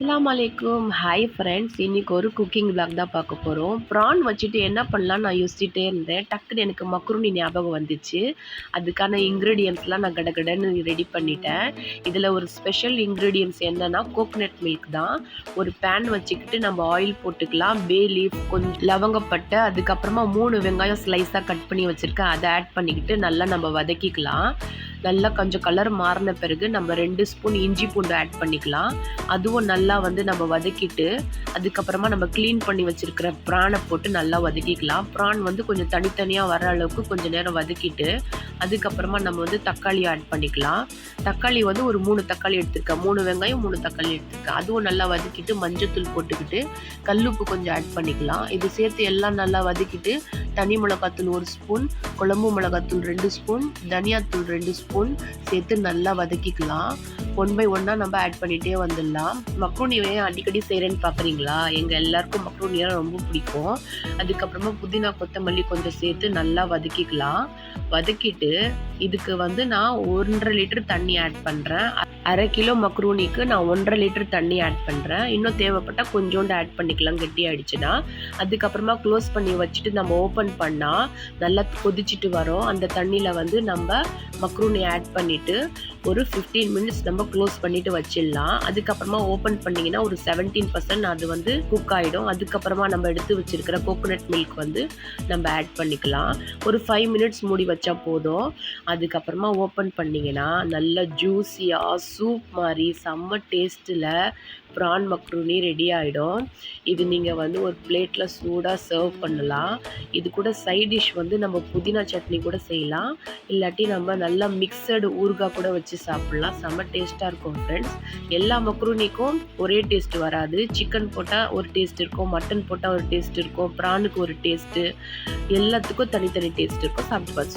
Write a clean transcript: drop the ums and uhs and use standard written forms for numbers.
அஸ்ஸலாமு hi friends. இன்னைக்கு ஒரு குக்கிங் vlog தான் பார்க்க போகிறோம். ப்ரான் வச்சுட்டு என்ன பண்ணலான்னு நான் யோசிச்சுட்டே இருந்தேன். டக்குன்னு எனக்கு மக்ருனி ஞாபகம் வந்துச்சு. அதுக்கான இன்க்ரீடியன்ட்ஸ்லாம் நான் கடகடன்னு ரெடி பண்ணிட்டேன். இதில் ஒரு ஸ்பெஷல் இன்க்ரீடியன்ட்ஸ் என்னென்னா கோகனட் மில்க் தான். ஒரு பேன் வச்சுக்கிட்டு நம்ம ஆயில் போட்டுக்கலாம். பே லீஃப், கொஞ்சம் லவங்கப்பட்டை, அதுக்கப்புறமா 3 வெங்காயம் ஸ்லைஸாக கட் பண்ணி வச்சுருக்கேன். அதை ஆட் பண்ணிக்கிட்டு நல்லா நம்ம வதக்கிக்கலாம். நல்லா கொஞ்சம் கலர் மாறின பிறகு நம்ம 2 ஸ்பூன் இஞ்சி பூண்டு ஆட் பண்ணிக்கலாம். அதுவும் நல்லா நம்ம வதக்கிட்டு அதுக்கப்புறமா நம்ம க்ளீன் பண்ணி வச்சுருக்கிற ப்ரானை போட்டு நல்லா வதக்கிக்கலாம். ப்ரான் கொஞ்சம் தனித்தனியாக வர அளவுக்கு கொஞ்சம் நேரம் வதக்கிட்டு அதுக்கப்புறமா நம்ம தக்காளி ஆட் பண்ணிக்கலாம். தக்காளி ஒரு 3 தக்காளி எடுத்துருக்கேன். 3 வெங்காயம் 3 தக்காளி எடுத்துருக்கேன். அதுவும் நல்லா வதக்கிட்டு மஞ்சத்தூள் போட்டுக்கிட்டு கல்லுப்பு கொஞ்சம் ஆட் பண்ணிக்கலாம். இது சேர்த்து எல்லாம் நல்லா வதக்கிட்டு தனி மிளகாத்தூள் 1 ஸ்பூன், குழம்பு மிளகாத்தூள் 2 ஸ்பூன், தனியாத்தூள் 2 ஸ்பூன் சேர்த்து நல்லா வதக்கிக்கலாம். 1 பை 1 நம்ம ஆட் பண்ணிகிட்டே வந்துடலாம். மக்ரூனியை அடிக்கடி செய்கிறேன்னு பார்க்குறீங்களா? எங்கள் எல்லாருக்கும் மக்ரூனியாக ரொம்ப பிடிக்கும். அதுக்கப்புறமா புதினா கொத்தமல்லி கொஞ்சம் சேர்த்து நல்லா வதக்கிக்கலாம். வதக்கிட்டு இதுக்கு நான் 1.5 லிட்டர் தண்ணி ஆட் பண்ணுறேன். 1/2 கிலோ மக்ரூனிக்கு நான் 1.5 லிட்டர் தண்ணி ஆட் பண்ணுறேன். இன்னும் தேவைப்பட்டால் கொஞ்சோண்டு ஆட் பண்ணிக்கலாம் கெட்டி ஆகிடுச்சுன்னா. அதுக்கப்புறமா க்ளோஸ் பண்ணி வச்சுட்டு நம்ம ஓப்பன் பண்ணால் நல்லா கொதிச்சுட்டு வரும். அந்த தண்ணியில் நம்ம மக்ரூனி ஆட் பண்ணிவிட்டு ஒரு 15 மினிட்ஸ் நம்ம க்ளோஸ் பண்ணிவிட்டு வச்சிடலாம். அதுக்கப்புறமா ஓப்பன் பண்ணிங்கன்னா ஒரு 17% அது குக் ஆகிடும். அதுக்கப்புறமா நம்ம எடுத்து வச்சுருக்கிற கோகோனட் மில்க் நம்ம ஆட் பண்ணிக்கலாம். ஒரு 5 மினிட்ஸ் மூடி வச்சா போதும். அதுக்கப்புறமா ஓப்பன் பண்ணிங்கன்னா நல்ல ஜூஸியாக சூப் மாதிரி செம்ம டேஸ்ட்டில் ப்ரான் மக்ரூனி ரெடி ஆகிடும். இது நீங்கள் ஒரு பிளேட்டில் சூடாக சர்வ் பண்ணலாம். இது கூட சைட் டிஷ் நம்ம புதினா சட்னி கூட செய்யலாம். இல்லாட்டி நம்ம நல்லா மிக்சடு ஊறுகாய் கூட வச்சு சாப்பிட்லாம். செம்ம டேஸ்ட்டாக இருக்கும் ஃப்ரெண்ட்ஸ். எல்லா மக்ரூனிக்கும் ஒரே டேஸ்ட் வராது. சிக்கன் போட்டால் ஒரு டேஸ்ட் இருக்கும், மட்டன் போட்டால் ஒரு டேஸ்ட் இருக்கும், ப்ரானுக்கு ஒரு டேஸ்ட்டு, எல்லாத்துக்கும் தனித்தனி டேஸ்ட் இருக்கும். சாப்பிட்டு பார்த்து